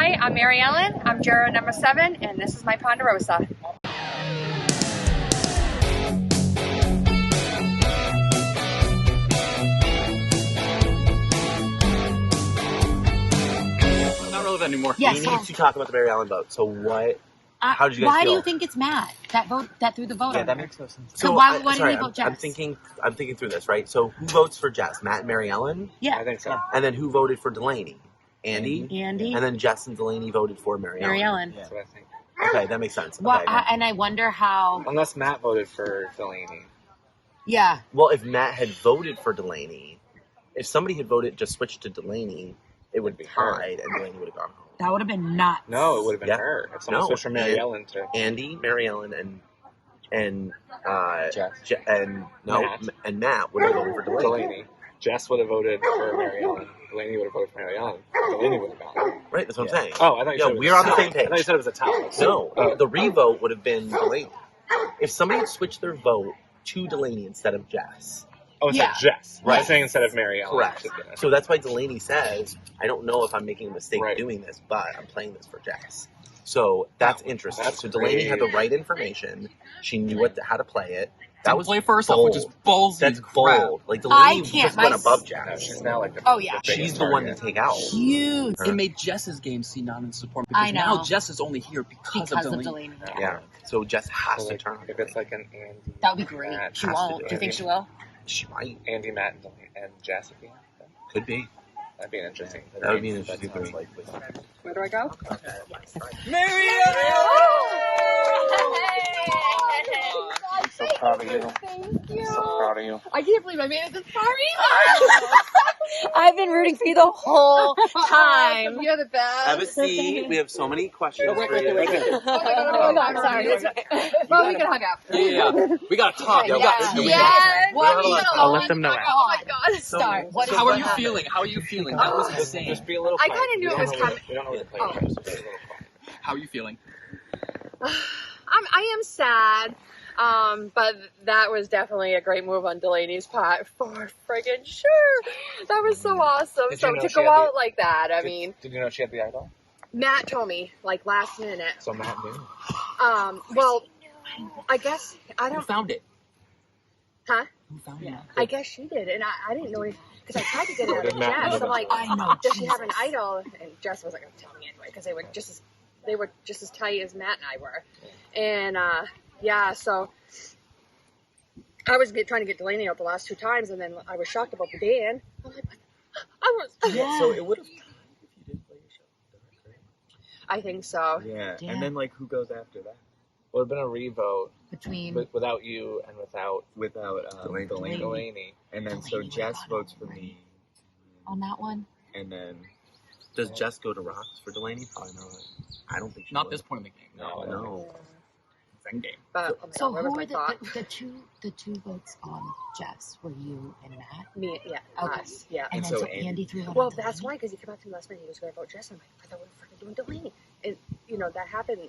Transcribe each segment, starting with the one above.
Hi, I'm Mary Ellen. I'm juror number 7, and this is my Ponderosa. Not relevant anymore. Yes, we need to talk about the Mary Ellen vote. So what? How did you guys why feel? do you think it's Matt that threw the vote? Yeah, on that her? makes no sense. So why didn't he vote Jess? I'm thinking through this, right? So who votes for Jess? Matt and Mary Ellen? Yeah, I think so. And then who voted for Delaney? Andy? Andy, And then Jess and Delaney voted for Mary Ellen. Yeah. That's what I think. Okay, that makes sense. Well, Okay. and I wonder how. Unless Matt voted for Delaney. Yeah, Well, if Matt had voted for Delaney, if somebody had voted, just switched to Delaney, it would be tied, and Delaney would have gone home. that would have been nuts. No, it would have been Yeah. her. If someone No, switched from Mary Ellen to Andy, Mary Ellen, and Jess. Matt. And Matt would have voted for Delaney. Delaney. Jess would have voted for Mary Ellen. Delaney would have voted for Mary Ellen. Delaney would have gone. Right, that's what I'm saying. Oh, I thought you said it was we're a on the tie. same page. I thought you said it was a tie. No, the revote would have been Delaney. If somebody had switched their vote to Delaney instead of Jess. Oh, instead of Jess. Right. I'm saying instead of Mary Ellen. Correct. So that's why Delaney says, I don't know if I'm making a mistake doing this, but I'm playing this for Jess. So that's interesting. So Delaney had the right information. She knew how to play it. That was play for herself, bold. which is ballsy. That's crap. bold. Like Delaney can't. just went above No, Jess. she's now like the yeah. the She's biggest the one to target. take out. Huge. It made Jess's game seem not in support I because know. now Jess is only here because of Delaney. Yeah. So Jess has So, to like, turn on if it's like an Andy. That would be great. Matt, She has to won't. do Do you it. think she will? She might. Andy, Matt, and Delaney, and Jess at the end. Could be. That'd be an interesting. That would be an interesting three. Where do I go? Mary I'm so proud of you. Thank you. So proud of you. I can't believe I made it this far I've been rooting for you the whole time. You're the best. Have a seat. We have so many questions for you. Oh, I'm sorry. Well, we can hug after. Yeah. We got to talk. Yes. I'll let them know. Oh my God. Start. What How are you feeling? How are you feeling? That was insane. Just be a little I quiet. kinda knew it was coming. We don't know what the plan is. Just be a little quiet. How are you feeling? I am sad, but that was definitely a great move on Delaney's part. For friggin' sure, that was so awesome. Did So you know to she go had the- out like that, I mean, Did you know she had the idol? Matt told me like last minute. So Matt knew. Well, I guess I Who don't. found it? Huh? Who found it? I guess she did, and I didn't know anything because I tried to get it out Did of Matt Jess. know I'm like, I know, does she have an Jesus. idol? And Jess wasn't going to tell me anyway because they were just as tight as Matt and I were, and yeah, so I was trying to get Delaney out the last 2 times, and then I was shocked about the Dan. I'm like, I was. Yeah. So it would have. I think so. Yeah. Yeah. And then like who goes after that? Would have been a revote Between without you and without Delaney. And then so Jess votes for me. on that one. And then Does Jess go to Rocks for Delaney? Probably not. I don't think she Not would. this point in the game. No. Second game. But oh my So God, where who was were my thought? the two votes on Jess? Were you and Matt? Me, yeah, Okay. us, yeah. And And then so so Andy- Andy threw it Well, on that's Delaney? why, because he came up to me last minute. He was going to vote Jess. I'm like, I thought we were freaking doing Delaney. And, you know, that happened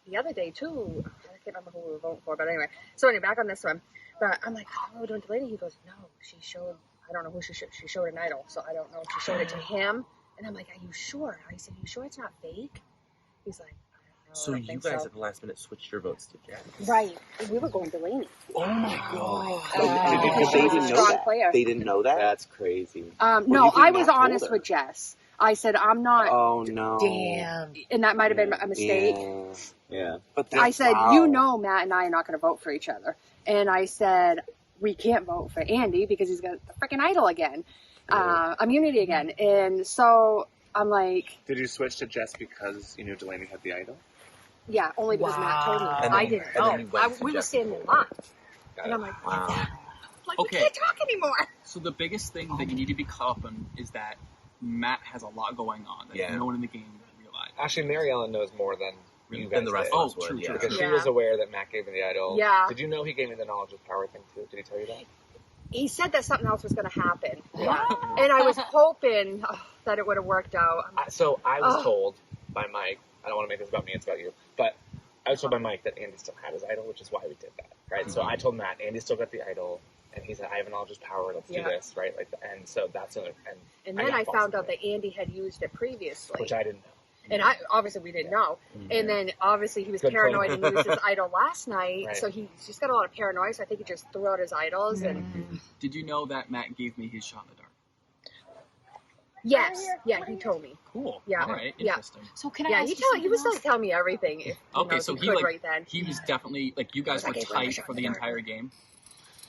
the other day, too. I can't remember who we were voting for, but anyway. So, anyway, back on this one. But I'm like, I thought we were doing Delaney. He goes, no, she showed, I don't know who she showed an idol. So, I don't know if she showed it to him. And I'm like, are you sure? I said, are you sure it's not fake? He's like, I So don't you think guys so. at the last minute switched your votes to Jess. Right. We were going Delaney. Oh my God. Because They she's a didn't know strong that. player. They didn't know that. that's crazy. No, do you think I was Matt told honest her? with Jess. I said, I'm not, Oh no. Damn. and that might have been a mistake. Yeah. But I that's, said, wow. you know, Matt and I are not going to vote for each other. And I said, we can't vote for Andy because he's got the freaking idol again, immunity again. And so I'm like, Did you switch to Jess because you knew Delaney had the idol? yeah, only because Matt told me. Wow. And I then- didn't and then know. you went to We were Jess standing in before. line. And I'm like, Wow. like Okay. we can't talk anymore. So the biggest thing that you need to be caught up on is that Matt has a lot going on that Yeah. no one in the game realized. Actually, Mary Ellen knows more than you guys Than the rest did. of us Oh, true, would, true, yeah. Because she Yeah. was aware that Matt gave me the idol. Yeah. Did you know he gave me the knowledge of power thing too? Did he tell you that? He said that something else was going to happen. Yeah. And I was hoping that it would have worked out. So I was Oh. told by Mike, I don't want to make this about me, it's about you, but I was told by Mike that Andy still had his idol, which is why we did that, right? So I told Matt, Andy still got the idol, and he said, I have a knowledge of power, let's do this, right? Like, and so that's another, And then got I false found out information, that Andy had used it previously. which I didn't know. And obviously we didn't know. And then obviously he was Good paranoid plan. and used his idol last night. Right. So he's just got a lot of paranoia. So I think he just threw out his idols. And Did you know that Matt gave me his shot in the dark? yes, yeah, he told me. Cool. Yeah. All right. Yeah. Interesting. So can I Yeah, ask he was like telling me everything. If, Okay, so he he could like right then. he was definitely like you guys I were gave him a tight shot for in the the dark. entire game.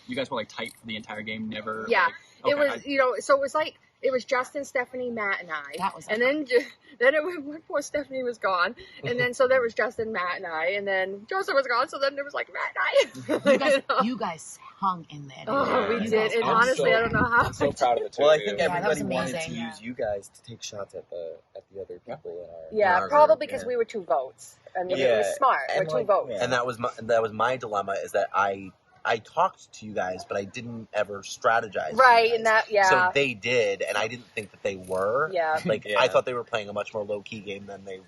You guys were like tight for the entire game. Never. Yeah. Like, It was, so it was like, it was Justin, Stephanie, Matt, and I. That was and then poor Stephanie was gone. And then, so there was Justin, Matt, and I. And then Joseph was gone, so then there was like Matt and I. You guys hung in there. Oh, we You did. guys And hung honestly, in I don't know how. I'm so proud of the two Well, I of you. think Yeah, that was everybody wanted to amazing. use you guys to take shots at the other people in our. Yeah, in our probably group, because yeah. we were 2 votes. I mean, it Yeah, was smart. We're and 2 like- votes. yeah. And that was my dilemma is that I talked to you guys, but I didn't ever strategize. with Right, you and guys. that, yeah. So they did, and I didn't think that they were. Yeah. Like Yeah. I thought they were playing a much more low key game than they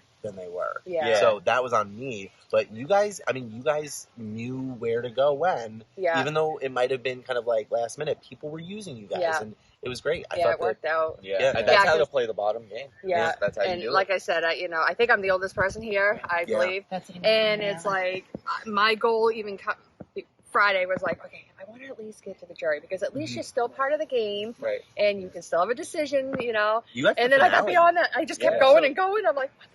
were. Yeah. Yeah. So that was on me. But you guys, you guys knew where to go when. Yeah. Even though it might have been kind of like last minute, people were using you guys, Yeah. and it was great. I Yeah, thought it worked out. Yeah, Yeah. and that's Yeah, how to 'cause- play the bottom game. Yeah. That's how you And do like it. I said, I think I'm the oldest person here, I Yeah. believe. That's it. And it's like, my goal even Friday was like, okay, I want to at least get to the jury because at least you're still part of the game Right. and you can still have a decision, You got And the then I got finale. beyond that. I just kept Yeah. going and going. I'm like, what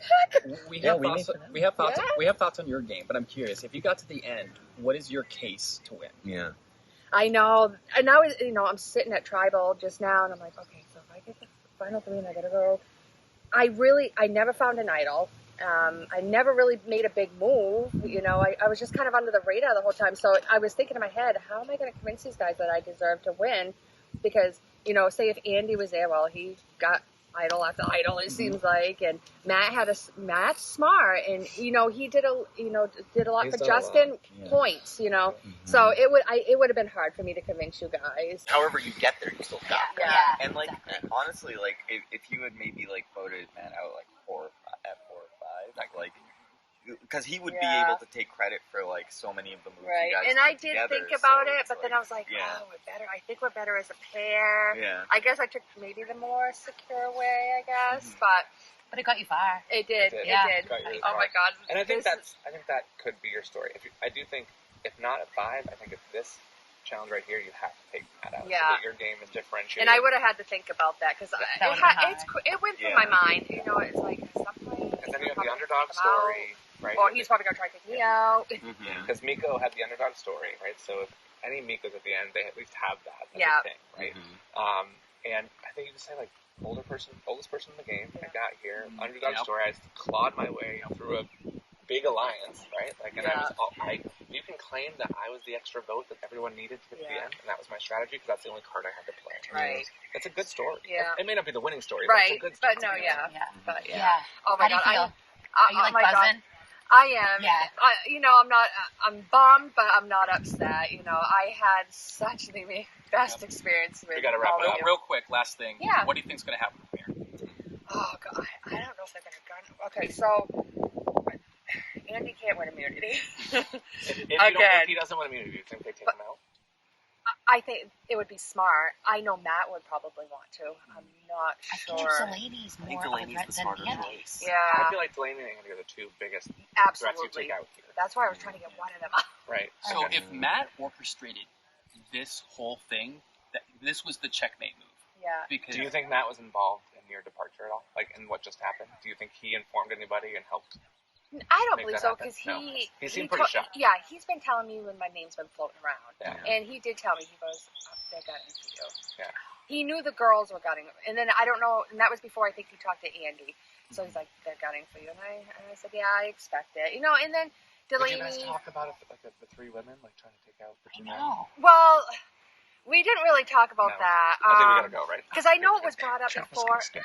the heck? We Yeah, have we thoughts. need to know. We have thoughts. Yeah. We have thoughts on your game, but I'm curious. If you got to the end, what is your case to win? Yeah. I know. And now, I'm sitting at Tribal just now and I'm like, okay, so if I get the final 3 and I got to go. I never found an idol. I never really made a big move. I was just kind of under the radar the whole time. So I was thinking in my head, how am I going to convince these guys that I deserve to win? Because, say if Andy was there, well, he got idol after idol, it seems like. And Matt's smart. And, he did a lot He's for done a lot. Justin Yeah. points, So it would have been hard for me to convince you guys. However you get there, you still got there. Yeah. And like honestly, like if you had maybe like voted Matt out like 4 or 5, like because he would be Yeah. able to take credit for like so many of the moves Right. you guys And I put did together, think about so it, it's but then I was like, yeah. we're better. I think we're better as a pair. Yeah. I guess I took maybe the more secure way, I guess, Mhm. But it got you far. it did. It did. It Yeah. did. Got you Oh my God. And I think This that could be your story. I do think, if not at 5, I think at this challenge right here, you have to take that out. Yeah. So that your game is differentiated. And I would have had to think about that because That would've been hard. it went through Yeah. my mind. It's like, stop playing. And then you have Probably the underdog take him out. story, right? Or he's probably going to try to take me out. Yeah. Because Miko had the underdog story, right? So if any Mikos at the end, they at least have that as Yeah. a thing, right? And I think you just say like oldest person in the game. I got here, underdog Yep. story. I just clawed my way through a big alliance, right? Like, and Yeah. you can claim that I was the extra vote that everyone needed to get to the Yeah. end, and that was my strategy because that's the only card I had to play. Right. It's a good story. Yeah. It may not be the winning story, Right. but it's a good story. But no, yeah. Yeah. But yeah. Yeah. Oh How my do you God. feel? I, Are you like oh my God. buzzing? I am. Yeah. I'm not. I'm bummed, but I'm not upset. I had such the best experience with. We gotta wrap all it of up. you. Real quick, last thing. Yeah. What do you think's going to happen from here? Oh God, I don't know if they're gonna gun. Okay, so Andy can't win immunity. If he doesn't win immunity, do you think they take him out? I think it would be smart. I know Matt would probably want to. I'm not I think sure. Delaney's I more think of a Delaney's threat the than smarter Andy. choice. I Yeah, feel like Delaney and Andy are the 2 biggest threats you absolutely. take out here. That's why I was trying to get one of them out. Right. So Okay. if Matt orchestrated this whole thing, this was the checkmate move. Yeah. Because Do you think Matt was involved in your departure at all? Like, in what just happened? Do you think he informed anybody and helped? I don't Make believe that so happen? because No. he seemed pretty shocked. Yeah, he's been telling me when my name's been floating around, Yeah. and he did tell me he goes, "They're gunning for you." Yeah. He knew the girls were gunning, and then I don't know, and that was before I think he talked to Andy. So he's like, "They're gunning for you," and I said, "Yeah, I expect it," and then Did Delaney. you guys talk about it, like the 3 women, like trying to take out the 2 men? No. Well, we didn't really talk about No. that. I think we gotta go, right? Because I know it was brought up Sure. before. Skip.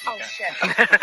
Oh shit.